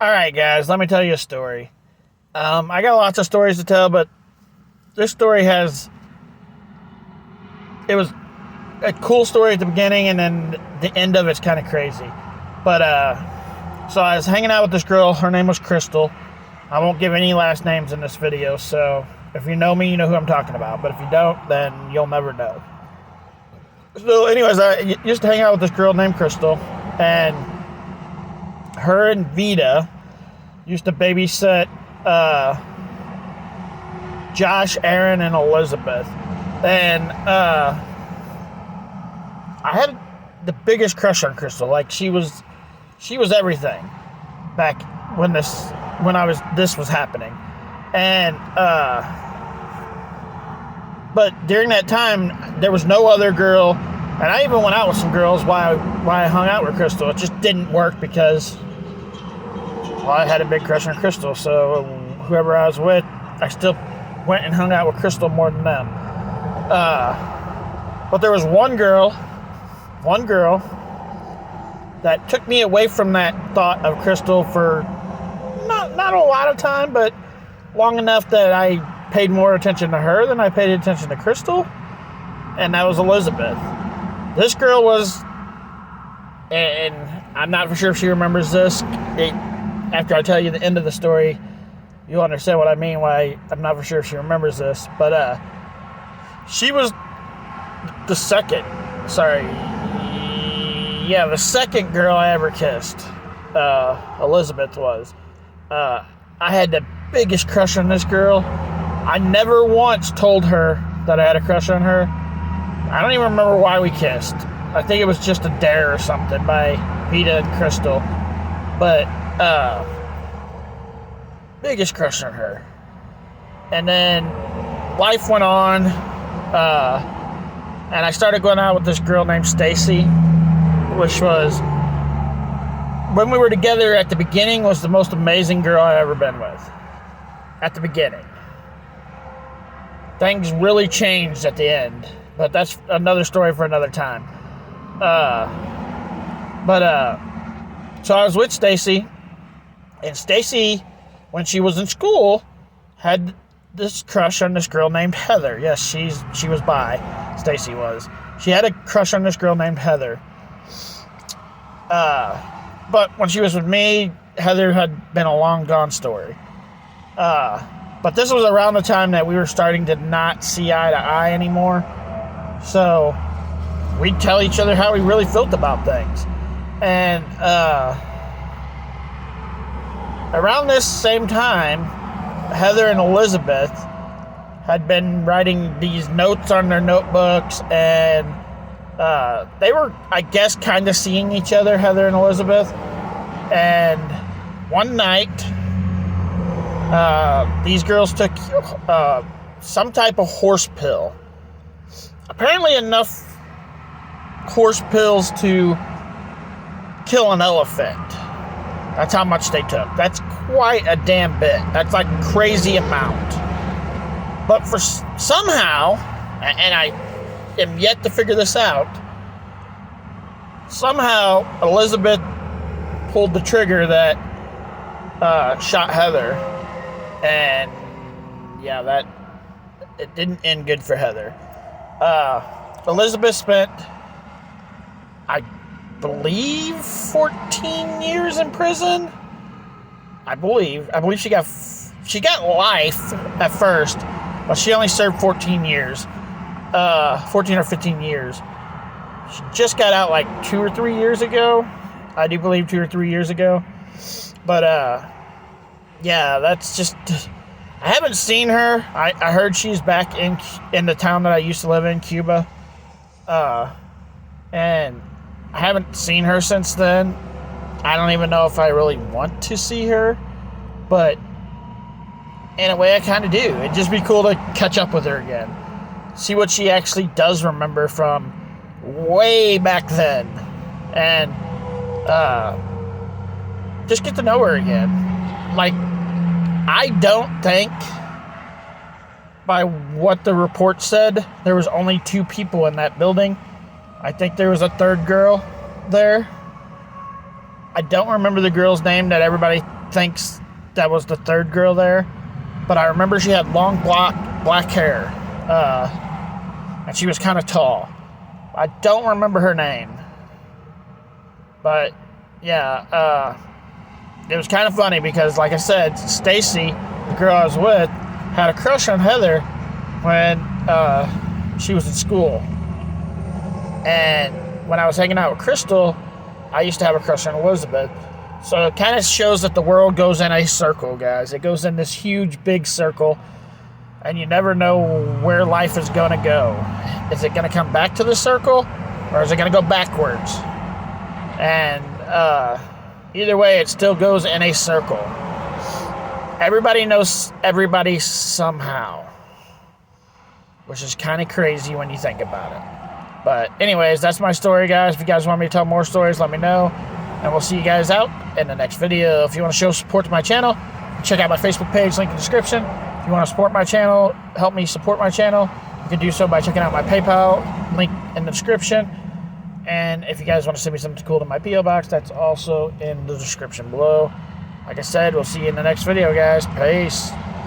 All right, guys, let me tell you a story. I got lots of stories to tell, but this story it was a cool story at the beginning, and then the end of it's kind of crazy. But, so I was hanging out with this girl. Her name was Crystal. I won't give any last names in this video, so if you know me, you know who I'm talking about. But if you don't, then you'll never know. So, anyways, I used to hang out with this girl named Crystal, and her and Vita used to babysit Josh, Aaron, and Elizabeth. And I had the biggest crush on Crystal. Like, she was everything back when this was happening. And but during that time, there was no other girl, and I even went out with some girls while I hung out with Crystal. It just didn't work because, well, I had a big crush on Crystal, so whoever I was with, I still went and hung out with Crystal more than them. But there was one girl that took me away from that thought of Crystal for not a lot of time, but long enough that I paid more attention to her than I paid attention to Crystal, and that was Elizabeth. This girl was, and I'm not for sure if she remembers this. After I tell you the end of the story, you'll understand what I mean, why I'm not for sure if she remembers this. But she was the second girl I ever kissed. Elizabeth was. I had the biggest crush on this girl. I never once told her that I had a crush on her. I don't even remember why we kissed. I think it was just a dare or something by Vita and Crystal. But biggest crush on her. And then life went on, and I started going out with this girl named Stacy, which was, when we were together at the beginning, was the most amazing girl I've ever been with. At the beginning. Things really changed at the end, but that's another story for another time. So I was with Stacy, and Stacy, when she was in school, had this crush on this girl named Heather. Yes, she was bi. Stacy was. She had a crush on this girl named Heather. But when she was with me, Heather had been a long gone story. But this was around the time that we were starting to not see eye to eye anymore. So we'd tell each other how we really felt about things. And around this same time, Heather and Elizabeth had been writing these notes on their notebooks, and they were, I guess, kind of seeing each other, Heather and Elizabeth. And one night, these girls took some type of horse pill. Apparently enough horse pills to kill an elephant. That's how much they took. That's quite a damn bit. That's like a crazy amount. But for somehow, and I am yet to figure this out, somehow Elizabeth pulled the trigger that shot Heather. And yeah, it didn't end good for Heather. Elizabeth spent, I believe, 14 years in prison. I believe she got life at first, but she only served 14 years. 14 or 15 years. She just got out like 2 or 3 years ago. I do believe 2 or 3 years ago. But yeah, that's just, I haven't seen her. I heard she's back in the town that I used to live in, Cuba. And I haven't seen her since then. I don't even know if I really want to see her, but in a way I kind of do. It'd just be cool to catch up with her again. See what she actually does remember from way back then. And just get to know her again. Like, I don't think, by what the report said, there was only 2 people in that building. I think there was a third girl there. I don't remember the girl's name that everybody thinks that was the third girl there, but I remember she had long black hair, and she was kind of tall. I don't remember her name, but yeah, it was kind of funny because, like I said, Stacy, the girl I was with, had a crush on Heather when she was in school, and when I was hanging out with Crystal, I used to have a crush on Elizabeth. So it kind of shows that the world goes in a circle, guys. It goes in this huge, big circle, and you never know where life is going to go. Is it going to come back to the circle, or is it going to go backwards? And either way, it still goes in a circle. Everybody knows everybody somehow, which is kind of crazy when you think about it. But anyways, that's my story, guys. If you guys want me to tell more stories, let me know. And we'll see you guys out in the next video. If you want to show support to my channel, check out my Facebook page, link in the description. If you want to support my channel, help me support my channel, you can do so by checking out my PayPal, link in the description. And if you guys want to send me something cool to my P.O. box, that's also in the description below. Like I said, we'll see you in the next video, guys. Peace.